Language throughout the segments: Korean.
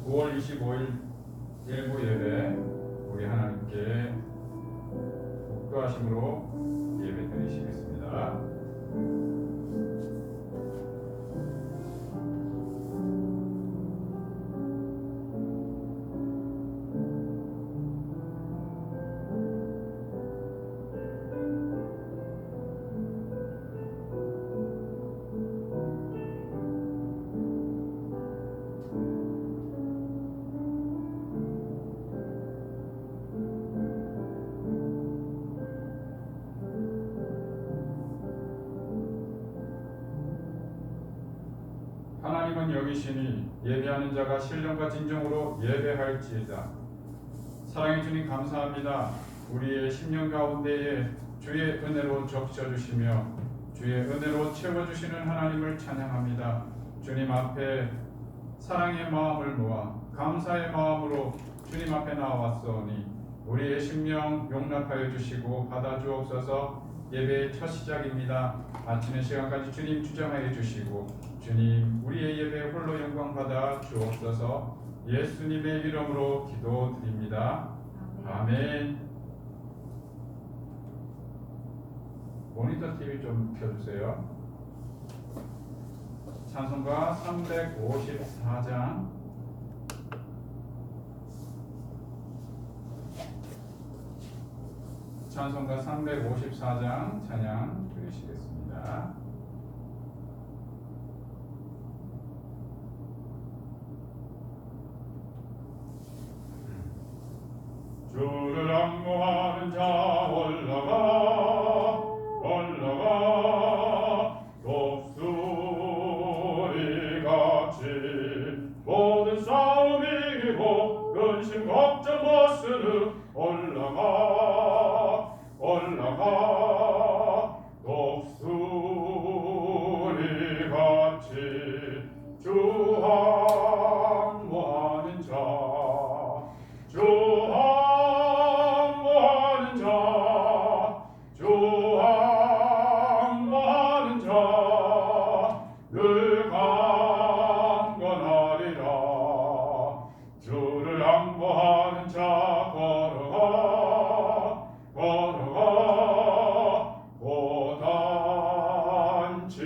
9월 25일 일부 예배 우리 하나님께 목도하심으로 예배 드리시겠습니다. 하나님은 여기시니 예배하는 자가 신령과 진정으로 예배할지이다. 사랑해 주님 감사합니다. 우리의 심령 가운데에 주의 은혜로 적셔주시며 주의 은혜로 채워주시는 하나님을 찬양합니다. 주님 앞에 사랑의 마음을 모아 감사의 마음으로 주님 앞에 나왔사오니 우리의 심령 용납하여 주시고 받아주옵소서. 예배의 첫 시작입니다. 마치는 시간까지 주님 주장하여 주시고 주님 우리의 예배 홀로 영광 받아 주옵소서. 예수님의 이름으로 기도드립니다. 아멘. 모니터 TV 좀 켜주세요. 찬송가 354장 찬송가 354장 찬양 드리시겠습니다. 주를 악무하는 자 올라가 올라가 독수리같이 모든 싸움 이기고 근심 걱정 못쓰는 올라가 올라가 독수리같이 주 항모하는 자 주 항모하는 자 주 항모하는 자 늘 강건하리라. 주를 항모하는 자 걸어가 걸어가 고단치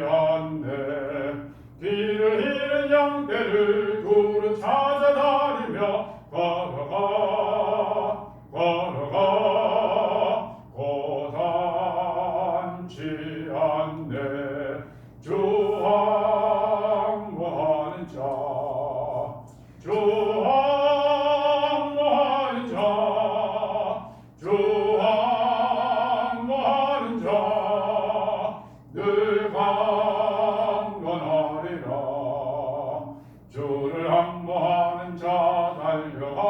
않네. 길을 잃은 양떼를 두루 찾아다니며 걸어가 걸어가 고단치 않네. 주 항모하는 자 주 항모하는 자 주 항모하는 자 늘 강건하리라. 주를 항모하는 자 달려가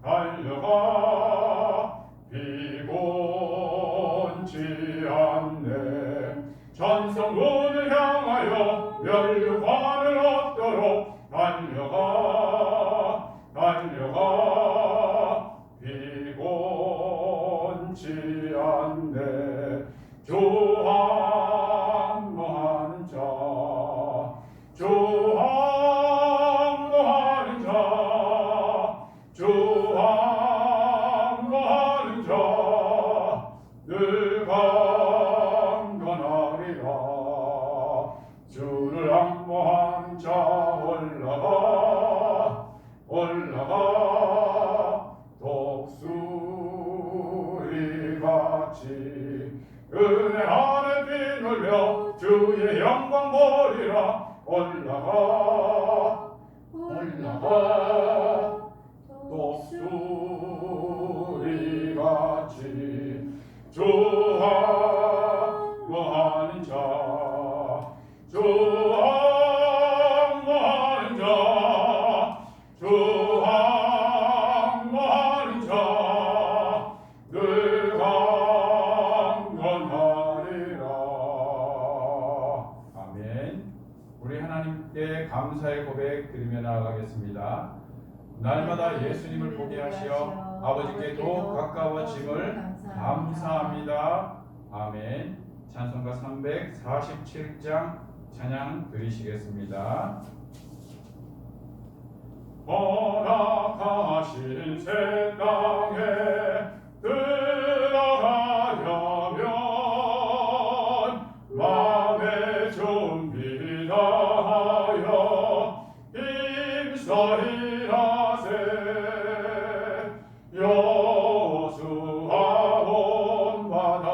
달려가 피곤치 않네. 천성문을 향하여 멸류관을 얻도록 달려가 달려가 피곤치 않네. 주 항모하는 자 주 항모하는 자 주 항모하는 자 늘 강건하리라. 주를 항모하는 자 올라가 올라가 독수리같이 은혜 안에 비놀며 주의 영광 보리라. 올라가 올라가 독수리같이 주 항모하는 자 주 항모하는 자 주 항모하는 자 늘 강건하리라. 아멘. 우리 하나님께 감사의 고백 드리며 나아가겠습니다. 날마다 예수님을 보게 하시어 아버지께 더욱 가까워짐을 감사합니다. 아멘. 찬송가 347장 찬양 드리시겠습니다. 허락하신 새 땅에 들어가려면 마음의 준비 다하여 힘써이라세. 여호수아 본받아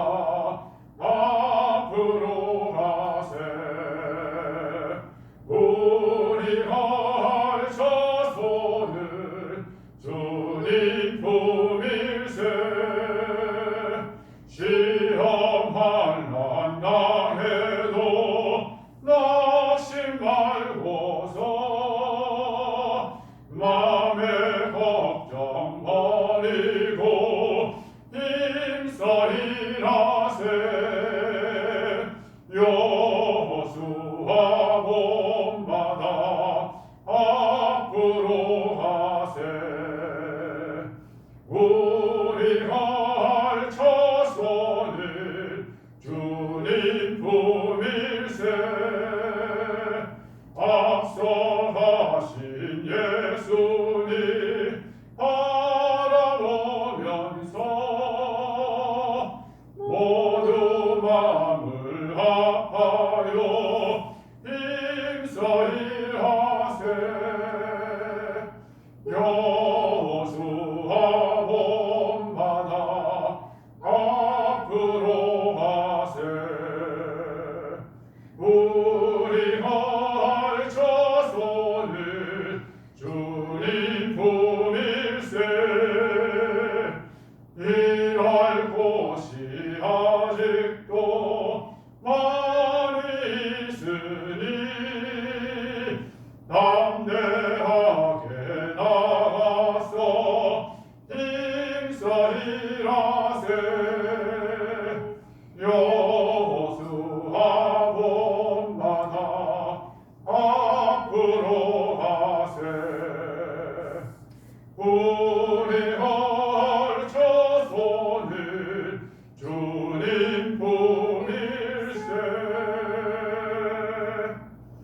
앞으로 가세. 우리가 할 자손을 주님 품일세. 시험 환난 당해도 낙심 말고서 맘의 걱정 버리고 힘써이라세. 여호수아 본받아 앞으로 가세. 우리가 할 자손을 주님 품일세. 앞서 가신 예수님 바라보면서 모두 마음을 합하여 힘써이하세. 여호수아 본받아 앞으로 가세. 우리가 할 자손을 주님 품일세. 일할 곳이 아직도 많이 있으니 담대하게 나가서 힘써이라세. 여호수아 본받아 앞으로 가세. 우리가 할 자손을 주님 품일세.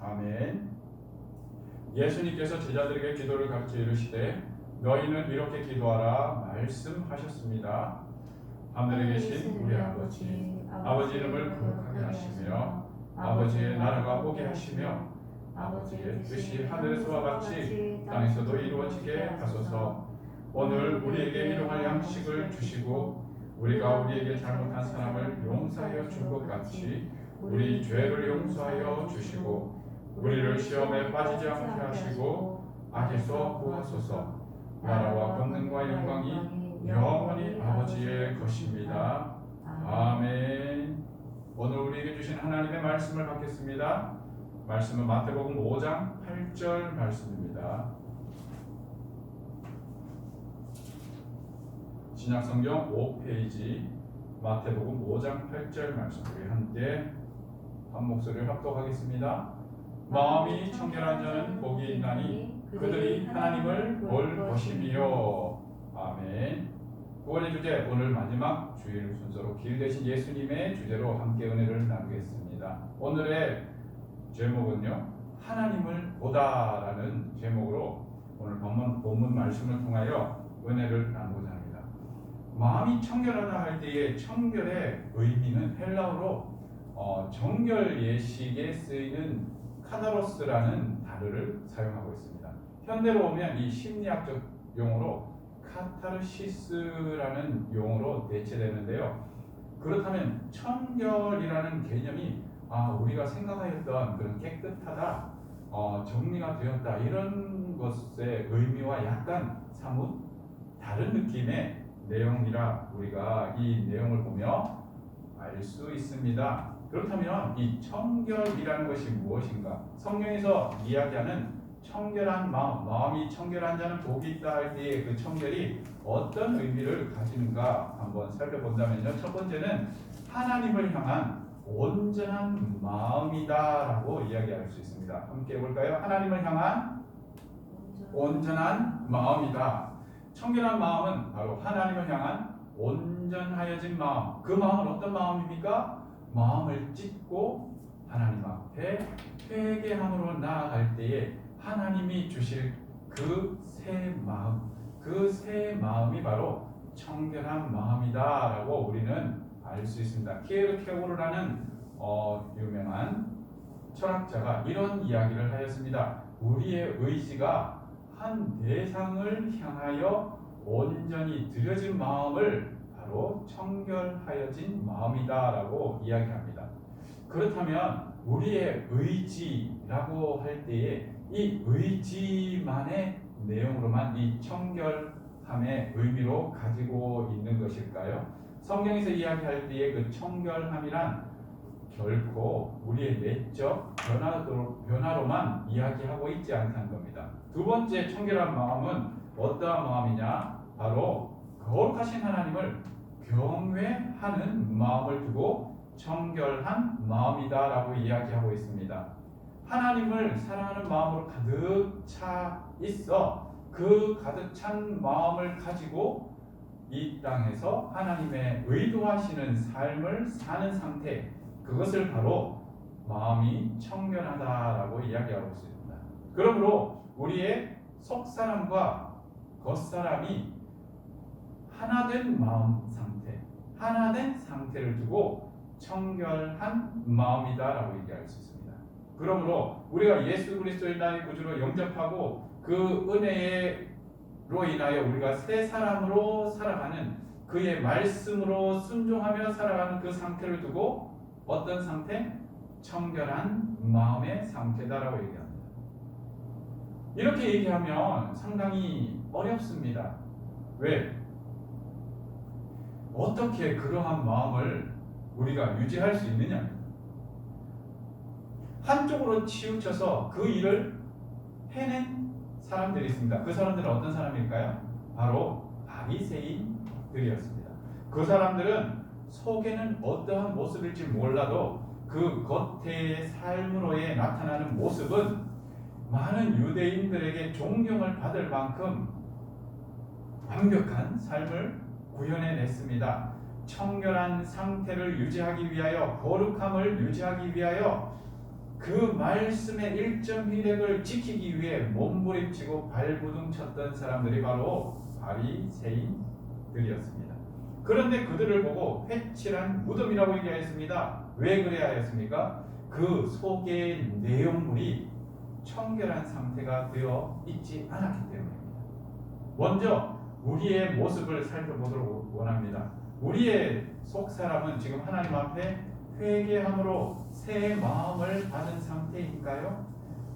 아멘. 예수님께서 제자들에게 기도를 가르쳐 이르시되 너희는 이렇게 기도하라 말씀하셨습니다. 하늘에 계신 우리 아버지, 아버지 이름을 거룩하게 하시며 아버지의 나라가 오게 하시며 아버지의 뜻이 하늘에서와 같이 땅에서도 이루어지게 하소서. 오늘 우리에게 일용할 양식을 주시고 우리가 우리에게 잘못한 사람을 용서하여 준 것 같이 우리 죄를 용서하여 주시고 우리를 시험에 빠지지 않게 하시고 악에서 구하소서. 나라와 권능과 영광이 영원히 아버지의 것입니다. 아멘. 오늘 우리에게 주신 하나님의 말씀을 받겠습니다. 말씀은 마태복음 5장 8절 말씀입니다. 신약성경 5페이지 마태복음 5장 8절 말씀, 우리 함께 한 목소리를 합독하겠습니다. 마음이 청결한 자는 복이 있나니 그들이 하나님을 볼 것이며. 아멘. 9월의 주제, 오늘 마지막 주일 순서로 길 대신 예수님의 주제로 함께 은혜를 나누겠습니다. 오늘의 제목은요, 하나님을 보다라는 제목으로 오늘 본문 말씀을 통하여 은혜를 나누고자 합니다. 마음이 청결하다 할 때의 청결의 의미는 헬라어로 정결 예식에 쓰이는 카다로스라는 단어를 사용하고 있습니다. 현대로 오면 이 심리학적 용어로 카타르시스라는 용어로 대체되는데요. 그렇다면 청결이라는 개념이 우리가 생각하였던 그런 깨끗하다, 정리가 되었다, 이런 것의 의미와 약간 사뭇 다른 느낌의 내용이라 우리가 이 내용을 보며 알 수 있습니다. 그렇다면 이 청결이라는 것이 무엇인가? 성경에서 이야기하는 청결한 마음이 청결한 자는 복이 있다 할 때의 그 청결이 어떤 의미를 가지는가 한번 살펴본다면요. 첫 번째는 하나님을 향한 온전한 마음이다라고 이야기할 수 있습니다. 함께 해볼까요? 하나님을 향한 온전한 마음이다. 청결한 마음은 바로 하나님을 향한 온전하여진 마음. 그 마음은 어떤 마음입니까? 마음을 찢고 하나님 앞에 회개함으로 나아갈 때에 하나님이 주실 그 새 마음이 바로 청결한 마음이다라고 우리는 알 수 있습니다. 키에르케고르라는 유명한 철학자가 이런 이야기를 하였습니다. 우리의 의지가 한 대상을 향하여 온전히 들여진 마음을 바로 청결하여진 마음이다라고 이야기합니다. 그렇다면 우리의 의지라고 할 때에 이 의지만의 내용으로만 이 청결함의 의미로 가지고 있는 것일까요? 성경에서 이야기할 때의 그 청결함이란 결코 우리의 내적 변화로만 이야기하고 있지 않다는 겁니다. 두 번째 청결한 마음은 어떠한 마음이냐? 바로 거룩하신 하나님을 경외하는 마음을 두고 청결한 마음이다라고 이야기하고 있습니다. 하나님을 사랑하는 마음으로 가득 차 있어 그 가득 찬 마음을 가지고 이 땅에서 하나님의 의도하시는 삶을 사는 상태, 그것을 바로 마음이 청결하다라고 이야기하고 있습니다. 그러므로 우리의 속사람과 겉사람이 하나된 마음 상태, 하나된 상태를 두고 청결한 마음이다라고 얘기할 수 있습니다. 그러므로 우리가 예수 그리스도의 나의 구주로 영접하고 그 은혜로 인하여 우리가 새 사람으로 살아가는 그의 말씀으로 순종하며 살아가는 그 상태를 두고 어떤 상태? 청결한 마음의 상태다라고 얘기합니다. 이렇게 얘기하면 상당히 어렵습니다. 왜? 어떻게 그러한 마음을 우리가 유지할 수 있느냐? 한쪽으로 치우쳐서 그 일을 해낸 사람들이 있습니다. 그 사람들은 어떤 사람일까요? 바로 바리새인들이었습니다. 그 사람들은 속에는 어떠한 모습일지 몰라도 그 겉의 삶으로의 나타나는 모습은 많은 유대인들에게 존경을 받을 만큼 완벽한 삶을 구현해냈습니다. 청결한 상태를 유지하기 위하여, 거룩함을 유지하기 위하여 그 말씀의 일정일획을 지키기 위해 몸부림치고 발부둥 쳤던 사람들이 바로 바리새인들이었습니다. 그런데 그들을 보고 회칠한 무덤이라고 얘기하였습니다. 왜 그래야 하였습니까? 그 속의 내용물이 청결한 상태가 되어 있지 않았기 때문입니다. 먼저 우리의 모습을 살펴보도록 원합니다. 우리의 속사람은 지금 하나님 앞에 회개함으로 새 마음을 받은 상태인가요?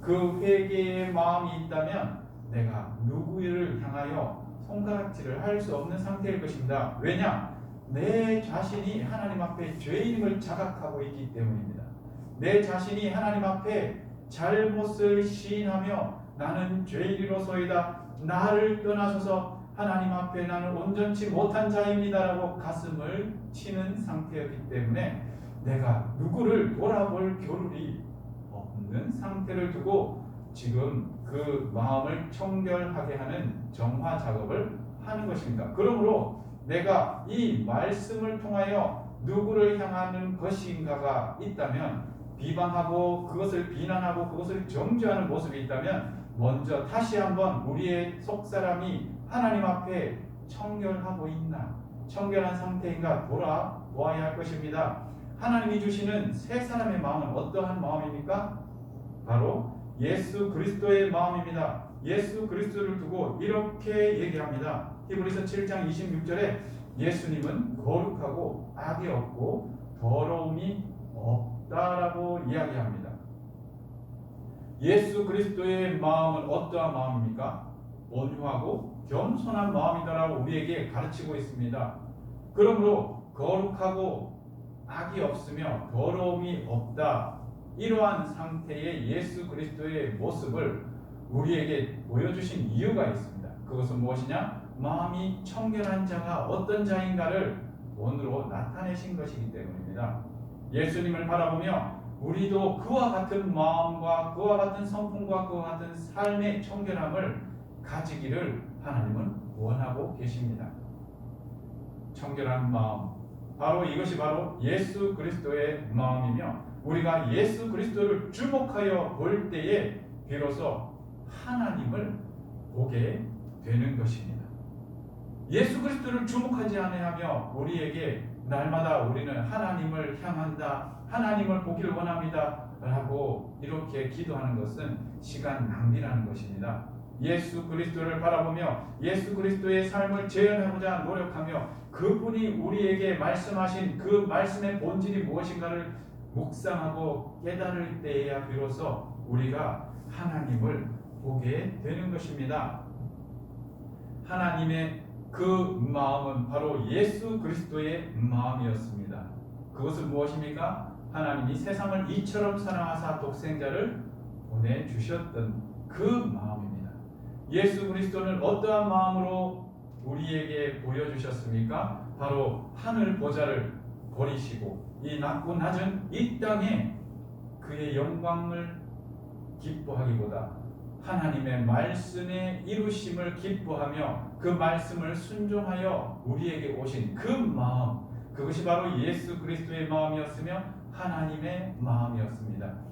그 회개의 마음이 있다면 내가 누구를 향하여 손가락질을 할 수 없는 상태일 것입니다. 왜냐? 내 자신이 하나님 앞에 죄인임을 자각하고 있기 때문입니다. 내 자신이 하나님 앞에 잘못을 시인하며 나는 죄인이로소이다, 나를 떠나셔서 하나님 앞에 나는 온전치 못한 자입니다라고 가슴을 치는 상태였기 때문에 내가 누구를 돌아볼 겨를이 없는 상태를 두고 지금 그 마음을 청결하게 하는 정화 작업을 하는 것입니다. 그러므로 내가 이 말씀을 통하여 누구를 향하는 것인가가 있다면, 비방하고 그것을 비난하고 그것을 정죄하는 모습이 있다면, 먼저 다시 한번 우리의 속사람이 하나님 앞에 청결하고 있나, 청결한 상태인가 돌아보아야 할 것입니다. 하나님이 주시는 새 사람의 마음은 어떠한 마음입니까? 바로 예수 그리스도의 마음입니다. 예수 그리스도를 두고 이렇게 얘기합니다. 히브리서 7장 26절에 예수님은 거룩하고 악이 없고 더러움이 없다라고 이야기합니다. 예수 그리스도의 마음은 어떠한 마음입니까? 온유하고 겸손한 마음이다라고 우리에게 가르치고 있습니다. 그러므로 거룩하고 악이 없으며 더러움이 없다, 이러한 상태의 예수 그리스도의 모습을 우리에게 보여주신 이유가 있습니다. 그것은 무엇이냐? 마음이 청결한 자가 어떤 자인가를 본으로 나타내신 것이기 때문입니다. 예수님을 바라보며 우리도 그와 같은 마음과 그와 같은 성품과 그와 같은 삶의 청결함을 가지기를 하나님은 원하고 계십니다. 청결한 마음, 바로 이것이 바로 예수 그리스도의 마음이며, 우리가 예수 그리스도를 주목하여 볼 때에 비로소 하나님을 보게 되는 것입니다. 예수 그리스도를 주목하지 아니하며 우리에게 날마다 우리는 하나님을 향한다, 하나님을 보기를 원합니다 라고 이렇게 기도하는 것은 시간 낭비라는 것입니다. 예수 그리스도를 바라보며 예수 그리스도의 삶을 재현하고자 노력하며 그분이 우리에게 말씀하신 그 말씀의 본질이 무엇인가를 묵상하고 깨달을 때에야 비로소 우리가 하나님을 보게 되는 것입니다. 하나님의 그 마음은 바로 예수 그리스도의 마음이었습니다. 그것은 무엇입니까? 하나님이 세상을 이처럼 사랑하사 독생자를 보내주셨던 그 마음입니다. 예수 그리스도는 어떠한 마음으로 우리에게 보여주셨습니까? 바로 하늘 보좌를 버리시고 이 낮고 낮은 이 땅에 그의 영광을 기뻐하기보다 하나님의 말씀의 이루심을 기뻐하며 그 말씀을 순종하여 우리에게 오신 그 마음, 그것이 바로 예수 그리스도의 마음이었으며 하나님의 마음이었습니다.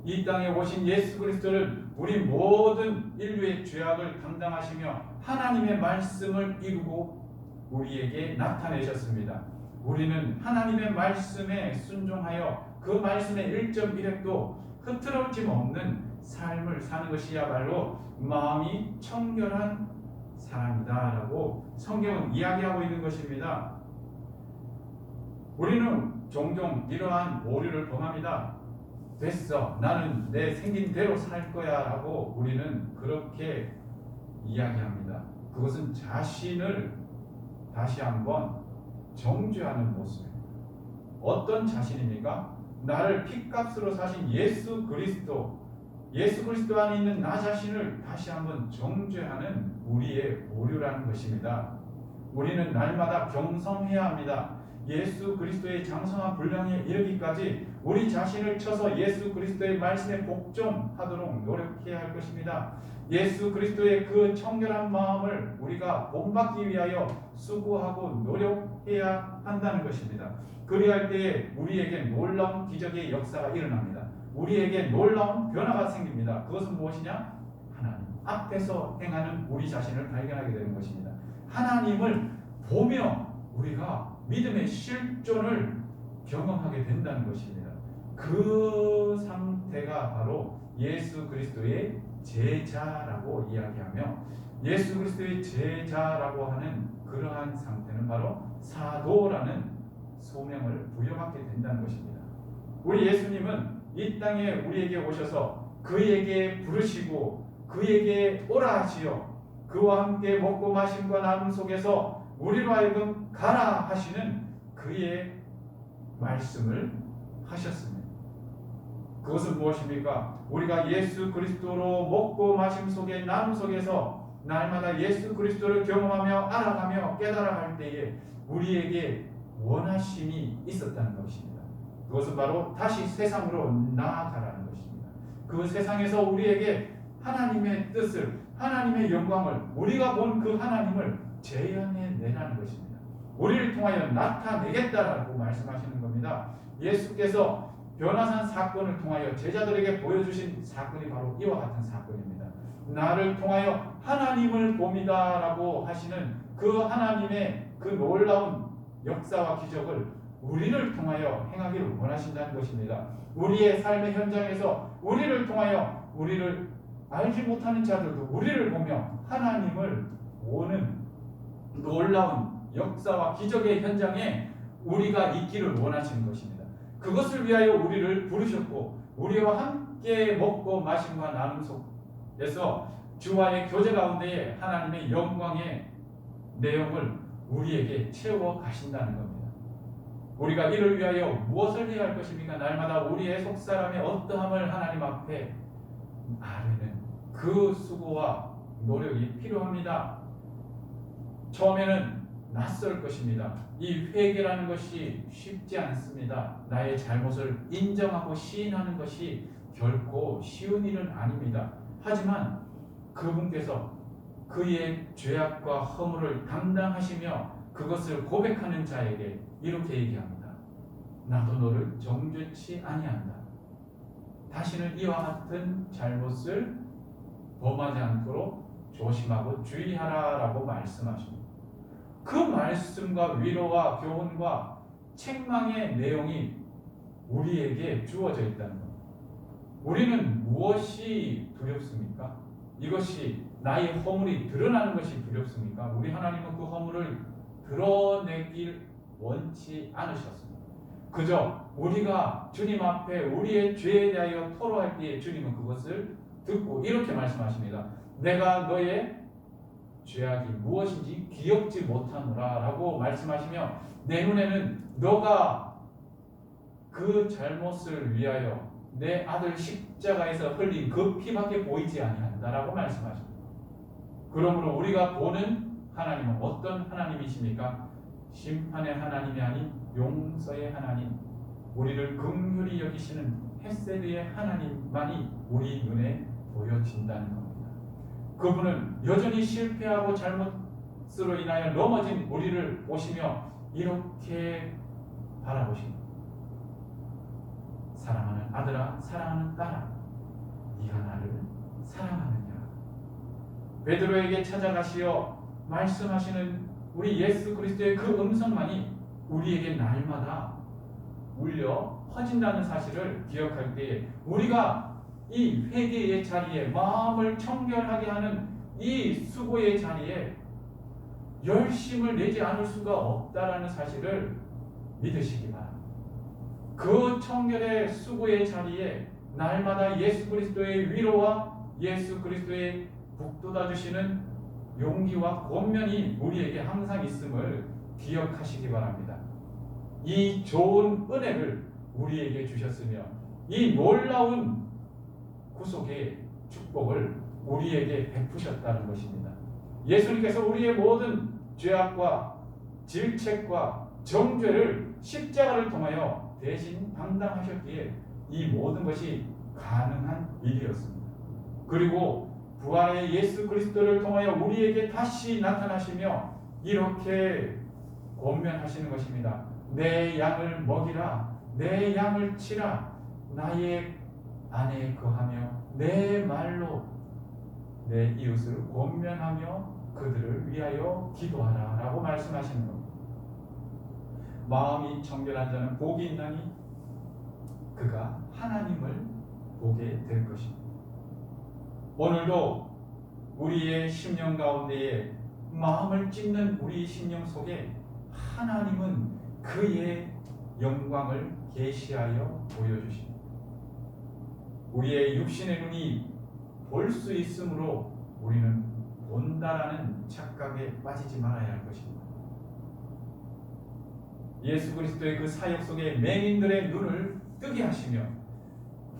이 땅에 오신 예수 그리스도를 우리 모든 인류의 죄악을 감당하시며 하나님의 말씀을 이루고 우리에게 나타내셨습니다. 우리는 하나님의 말씀에 순종하여 그 말씀의 1.1획도 흐트러짐 없는 삶을 사는 것이야말로 마음이 청결한 사람이다라고 성경은 이야기하고 있는 것입니다. 우리는 종종 이러한 오류를 범합니다. 됐어, 나는 내 생긴 대로 살 거야 라고 우리는 그렇게 이야기합니다. 그것은 자신을 다시 한번 정죄하는 모습입니다. 어떤 자신입니까? 나를 핏값으로 사신 예수 그리스도 안에 있는 나 자신을 다시 한번 정죄하는 우리의 오류라는 것입니다. 우리는 날마다 경성해야 합니다. 예수 그리스도의 장성한 분량에 이르기까지 우리 자신을 쳐서 예수 그리스도의 말씀에 복종하도록 노력해야 할 것입니다. 예수 그리스도의 그 청결한 마음을 우리가 본받기 위하여 수고하고 노력해야 한다는 것입니다. 그리할 때에 우리에게 놀라운 기적의 역사가 일어납니다. 우리에게 놀라운 변화가 생깁니다. 그것은 무엇이냐? 하나님 앞에서 행하는 우리 자신을 발견하게 되는 것입니다. 하나님을 보며 우리가 믿음의 실존을 경험하게 된다는 것입니다. 그 상태가 바로 예수 그리스도의 제자라고 이야기하며 예수 그리스도의 제자라고 하는 그러한 상태는 바로 사도라는 소명을 부여받게 된다는 것입니다. 우리 예수님은 이 땅에 우리에게 오셔서 그에게 부르시고 그에게 오라 하시어 그와 함께 먹고 마심과 나눔 속에서 우리로 하여금 가라 하시는 그의 말씀을 하셨습니다. 그것은 무엇입니까? 우리가 예수 그리스도로 먹고 마심 속에 나눔 속에서 날마다 예수 그리스도를 경험하며 알아가며 깨달아갈 때에 우리에게 원하심이 있었다는 것입니다. 그것은 바로 다시 세상으로 나아가라는 것입니다. 그 세상에서 우리에게 하나님의 뜻을, 하나님의 영광을, 우리가 본 그 하나님을 재현해내라는 것입니다. 우리를 통하여 나타내겠다라고 말씀하시는 겁니다. 예수께서 변화산 사건을 통하여 제자들에게 보여주신 사건이 바로 이와 같은 사건입니다. 나를 통하여 하나님을 봅니다라고 하시는 그 하나님의 그 놀라운 역사와 기적을 우리를 통하여 행하기를 원하신다는 것입니다. 우리의 삶의 현장에서 우리를 통하여 우리를 알지 못하는 자들도 우리를 보며 하나님을 보는 놀라운 역사와 기적의 현장에 우리가 있기를 원하시는 것입니다. 그것을 위하여 우리를 부르셨고 우리와 함께 먹고 마심과 나눔 속에서 주와의 교제 가운데에 하나님의 영광의 내용을 우리에게 채워 가신다는 겁니다. 우리가 이를 위하여 무엇을 해야 할 것입니까? 날마다 우리의 속사람의 어떠함을 하나님 앞에 아뢰는 그 수고와 노력이 필요합니다. 처음에는 낯설 것입니다. 이 회개라는 것이 쉽지 않습니다. 나의 잘못을 인정하고 시인하는 것이 결코 쉬운 일은 아닙니다. 하지만 그분께서 그의 죄악과 허물을 담당하시며 그것을 고백하는 자에게 이렇게 얘기합니다. 나도 너를 정죄치 아니한다. 다시는 이와 같은 잘못을 범하지 않도록 조심하고 주의하라라고 말씀하십니다. 그 말씀과 위로와 교훈과 책망의 내용이 우리에게 주어져 있다는 것. 우리는 무엇이 두렵습니까? 이것이 나의 허물이 드러나는 것이 두렵습니까? 우리 하나님은 그 허물을 드러내길 원치 않으셨습니다. 그저 우리가 주님 앞에 우리의 죄에 대하여 토로할 때에 주님은 그것을 듣고 이렇게 말씀하십니다. 내가 너의 죄악이 무엇인지 기억지 못하노라 라고 말씀하시며 내 눈에는 너가 그 잘못을 위하여 내 아들 십자가에서 흘린 그 피밖에 보이지 아니한다라고 말씀하십니다. 그러므로 우리가 보는 하나님은 어떤 하나님이십니까? 심판의 하나님이 아닌 용서의 하나님, 우리를 긍휼히 여기시는 헤세드의 하나님만이 우리 눈에 보여진다는 겁니다. 그분은 여전히 실패하고 잘못으로 인하여 넘어진 우리를 보시며 이렇게 바라보십니다. 사랑하는 아들아, 사랑하는 딸아, 네가 나를 사랑하느냐? 베드로에게 찾아가시어 말씀하시는 우리 예수 그리스도의 그 음성만이 우리에게 날마다 울려 퍼진다는 사실을 기억할 때에 우리가 이 회개의 자리에 마음을 청결하게 하는 이 수고의 자리에 열심을 내지 않을 수가 없다라는 사실을 믿으시기 바랍니다. 그 청결의 수고의 자리에 날마다 예수 그리스도의 위로와 예수 그리스도의 북돋아 주시는 용기와 권면이 우리에게 항상 있음을 기억하시기 바랍니다. 이 좋은 은혜를 우리에게 주셨으며 이 놀라운 구속의 축복을 우리에게 베푸셨다는 것입니다. 예수님께서 우리의 모든 죄악과 질책과 정죄를 십자가를 통하여 대신 담당하셨기에 이 모든 것이 가능한 일이었습니다. 그리고 부활의 예수 그리스도를 통하여 우리에게 다시 나타나시며 이렇게 권면하시는 것입니다. 내 양을 먹이라, 내 양을 치라, 나의 안에 거하며 내 말로 내 이웃을 권면하며 그들을 위하여 기도하라 라고 말씀하시는 겁니다. 마음이 청결한 자는 복이 있나니 그가 하나님을 보게 될 것입니다. 오늘도 우리의 심령 가운데에 마음을 찢는 우리 심령 속에 하나님은 그의 영광을 계시하여 보여주십니다. 우리의 육신의 눈이 볼 수 있으므로 우리는 본다라는 착각에 빠지지 말아야 할 것입니다. 예수 그리스도의 그 사역 속에 맹인들의 눈을 뜨게 하시며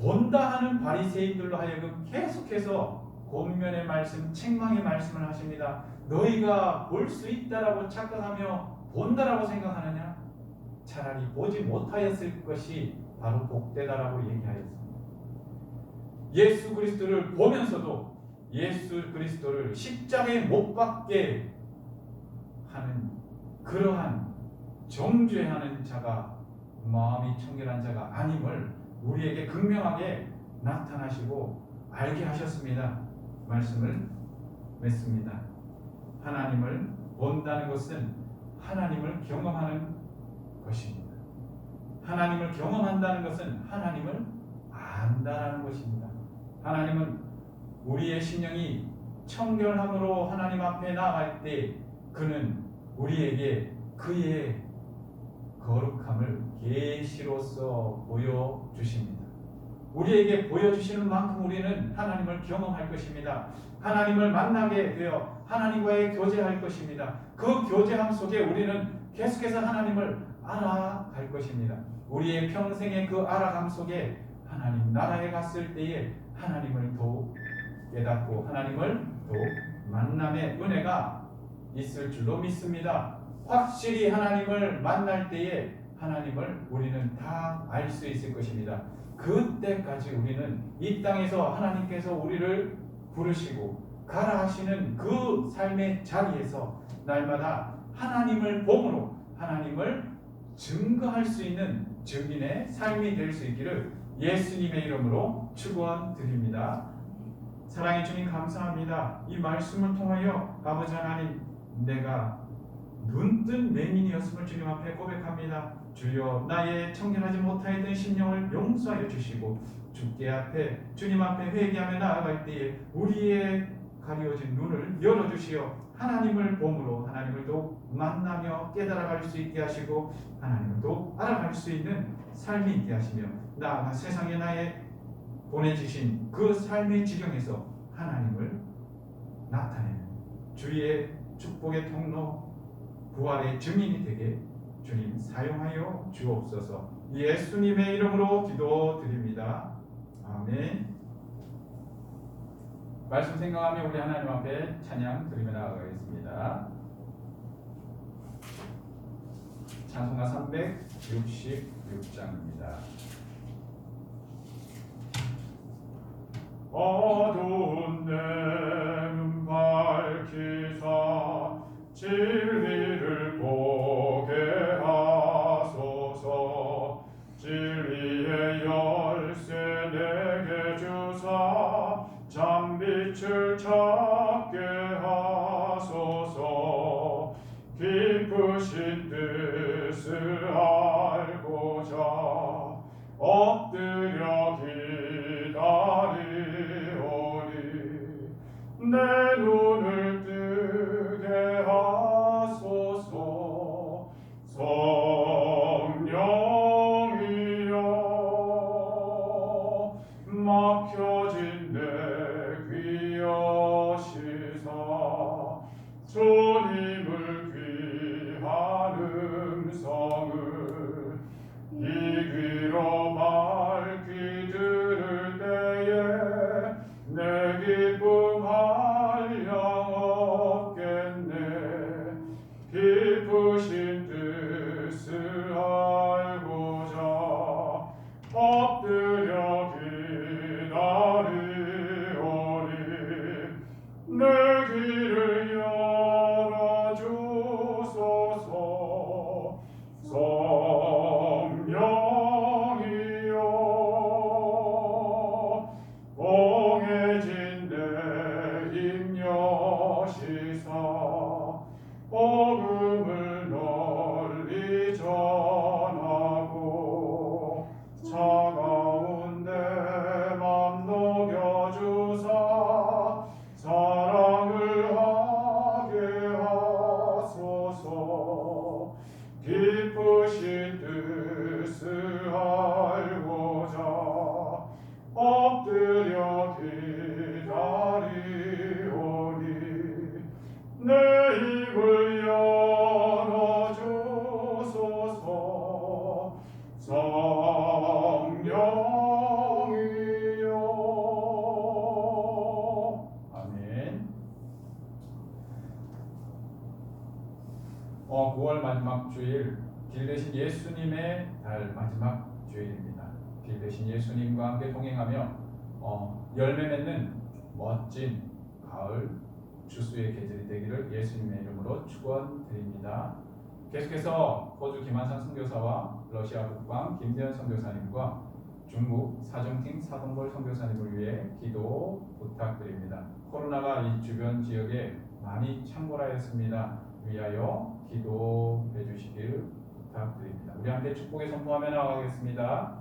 본다 하는 바리새인들로 하여금 계속해서 권면의 말씀, 책망의 말씀을 하십니다. 너희가 볼 수 있다라고 착각하며 본다라고 생각하느냐? 차라리 보지 못하였을 것이 바로 복되다라고 얘기하였습니다. 예수 그리스도를 보면서도 예수 그리스도를 십자가에 못 박게 하는 그러한 정죄하는 자가 마음이 청결한 자가 아님을 우리에게 극명하게 나타나시고 알게 하셨습니다. 말씀을 맺습니다. 하나님을 본다는 것은 하나님을 경험하는 것입니다. 하나님을 경험한다는 것은 하나님을 안다라는 것입니다. 하나님은 우리의 심령이 청결함으로 하나님 앞에 나아갈 때 그는 우리에게 그의 거룩함을 계시로서 보여주십니다. 우리에게 보여주시는 만큼 우리는 하나님을 경험할 것입니다. 하나님을 만나게 되어 하나님과의 교제할 것입니다. 그 교제함 속에 우리는 계속해서 하나님을 알아갈 것입니다. 우리의 평생의 그 알아감 속에 하나님 나라에 갔을 때에 하나님을 더욱 깨닫고 하나님을 더욱 만남의 은혜가 있을 줄로 믿습니다. 확실히 하나님을 만날 때에 하나님을 우리는 다 알 수 있을 것입니다. 그때까지 우리는 이 땅에서 하나님께서 우리를 부르시고 가라 하시는 그 삶의 자리에서 날마다 하나님을 봄으로 하나님을 증거할 수 있는 증인의 삶이 될 수 있기를 예수님의 이름으로 축원드립니다. 사랑의 주님 감사합니다. 이 말씀을 통하여 아버지 하나님 내가 눈뜬 맹인이었음을 주님 앞에 고백합니다. 주여 나의 청결하지 못하였던 심령을 용서하여 주시고 주께 앞에 주님 앞에 회개하며 나아갈 때에 우리의 가려진 눈을 열어주시어 하나님을 봄으로 하나님을 또 만나며 깨달아갈 수 있게 하시고 하나님을 또 알아갈 수 있는 삶이 있게 하시며 나아가 세상에 나의 보내주신 그 삶의 지경에서 하나님을 나타내는 주의 축복의 통로 부활의 증인이 되게 주님 사용하여 주옵소서. 예수님의 이름으로 기도드립니다. 아멘. 말씀 생각하며 우리 하나님 앞에 찬양 드리며 나아가겠습니다. 찬송가 366장입니다. 어두운 내 눈 밝히사 진리를 보게 하소서. 진리의 열쇠 내게 주사 잠빛을 찾게 하소서. 깊으신 뜻을 알고자 엎드려 기다리오니 내 눈을 뜨게 하소서. 성령이여 막혀진 내 귀 여시사 주님을 귀한 음성을 이 귀로 밝히 들을 때에 내 기쁨 한량 없겠네. 깊으신 뜻을 알고자 엎드려 기다리오니 내 귀를 열어주소서. 성령이여 봉해진 내 힘 여시사 복음을 널리 전하고 차가운 내 맘 녹여주사 사랑을 하게 하소서. 깊으신 뜻을 알고자 엎드려 기다리오니 내 입을 열어주소서. 성령이여. 아멘. 9월 마지막 주일 길 대신 예수님의 달 마지막 주일입니다. 길 대신 예수님과 함께 동행하며 열매 맺는 멋진 가을 주수의 계절이 되기를 예수님의 이름으로 축원드립니다. 계속해서 호주 김한상 선교사와 러시아 국방 김대현 선교사님과 중국 사정팀 사동벌 선교사님을 위해 기도 부탁드립니다. 코로나가 이 주변 지역에 많이 창궐하였습니다. 위하여 기도해 주시길 부탁드립니다. 우리 함께 축복의 선포하며 나아가겠습니다.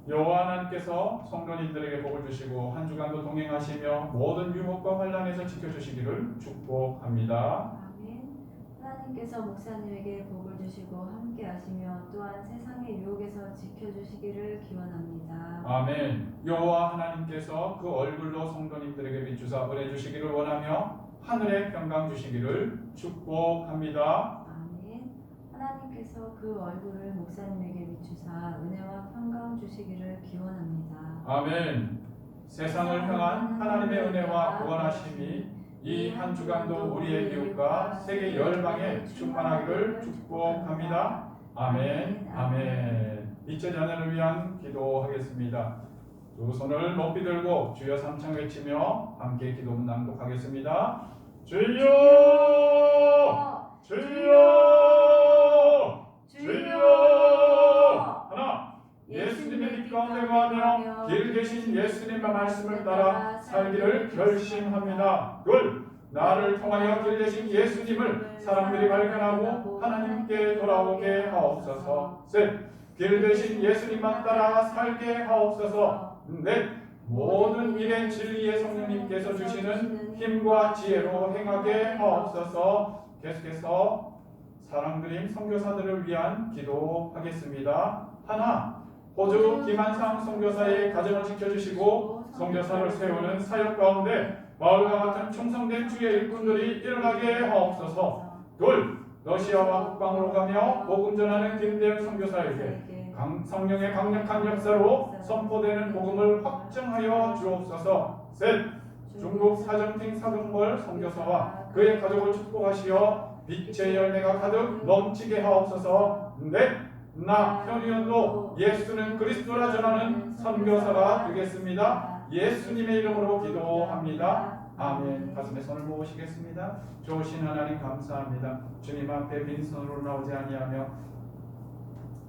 여호와 하나님께서 성도님들에게 복을 주시고 한 주간도 동행하시며 모든 유혹과 환난에서 지켜주시기를 축복합니다. 아멘. 하나님께서 목사님에게 복을 주시고 함께 하시며 또한 세상의 유혹에서 지켜주시기를 기원합니다. 아멘. 여호와 하나님께서 그 얼굴로 성도님들에게 비추사 은혜 주시기를 원하며 하늘의 평강 주시기를 축복합니다. 아멘. 하나님께서 그 얼굴을 목사님에게 비추사 은혜와 평강 주시기를 기원합니다. 아멘. 세상을 향한 하나님의 은혜와 구원하심이 이 한 주간도 우리의 이웃과 세계 열방에 충만하기를 축복합니다. 아멘. 아멘. 이체 자녀를 위한 기도하겠습니다. 두 손을 높이 들고 주여 삼창 외치며 함께 기도 낭독하겠습니다. 주여! 주여! 주여! 하나, 예수님의 가운데 거하며 길 계신 예수님의 말씀을 따라 살기를 결심합니다. 둘, 나를 통하여 길 계신 예수님을 사람들이 발견하고 하나님께 돌아오게 하옵소서. 셋, 길 되신 예수님만 따라 살게 하옵소서. 넷, 모든 일에 진리의 성령님께서 주시는 힘과 지혜로 행하게 하옵소서. 계속해서 사랑드림 선교사들을 위한 기도하겠습니다. 하나, 호주 김한상 선교사의 가정을 지켜주시고 선교사를 세우는 사역 가운데 마을과 같은 충성된 주의 일꾼들이 일어나게 하옵소서. 둘, 러시아와 북방으로 가며 복음 전하는 김대영 선교사에게 성령의 강력한 역사로 선포되는 복음을 확증하여 주옵소서. 셋, 중국 사정팅 사동벌 선교사와 그의 가족을 축복하시어 빛의 열매가 가득 넘치게 하옵소서. 넷, 나 현우연도 예수는 그리스도라 전하는 선교사가 되겠습니다. 예수님의 이름으로 기도합니다. 아멘. 가슴에 손을 모으시겠습니다. 좋으신 하나님 감사합니다. 주님 앞에 빈손으로 나오지 아니하며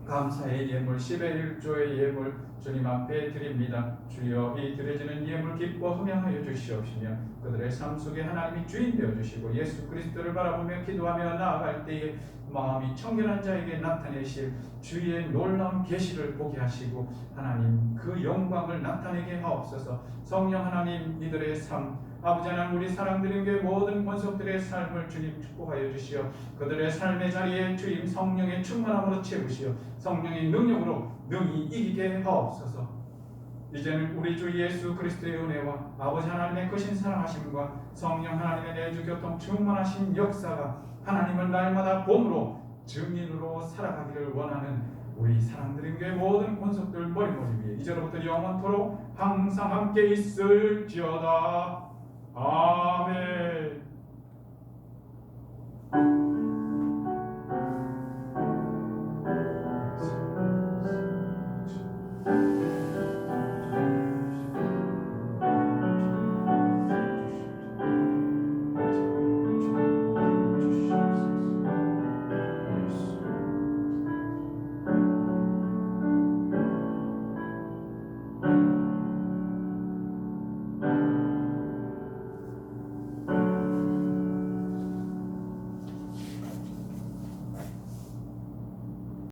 감사의 예물 10의 1조의 예물 주님 앞에 드립니다. 주여 이 드려지는 예물 기뻐 흠양하여 주시옵시며 그들의 삶 속에 하나님이 주인 되어주시고 예수 그리스도를 바라보며 기도하며 나아갈 때에 마음이 청결한 자에게 나타내실 주의 놀라운 계시를 보게 하시고 하나님 그 영광을 나타내게 하옵소서. 성령 하나님 이들의 삶 아버지 하나님 우리 사랑드린 교회 모든 권속들의 삶을 주님 축복하여 주시어 그들의 삶의 자리에 주님 성령의 충만함으로 채우시어 성령의 능력으로 능히 이기게 하옵소서. 이제는 우리 주 예수 그리스도의 은혜와 아버지 하나님의 크신 사랑하심과 성령 하나님의 내주 교통 충만하신 역사가 하나님을 날마다 봄으로 증인으로 살아가기를 원하는 우리 사랑드린 교회 모든 권속들 머리머리 위에 이제로부터 영원토록 항상 함께 있을지어다. 아멘.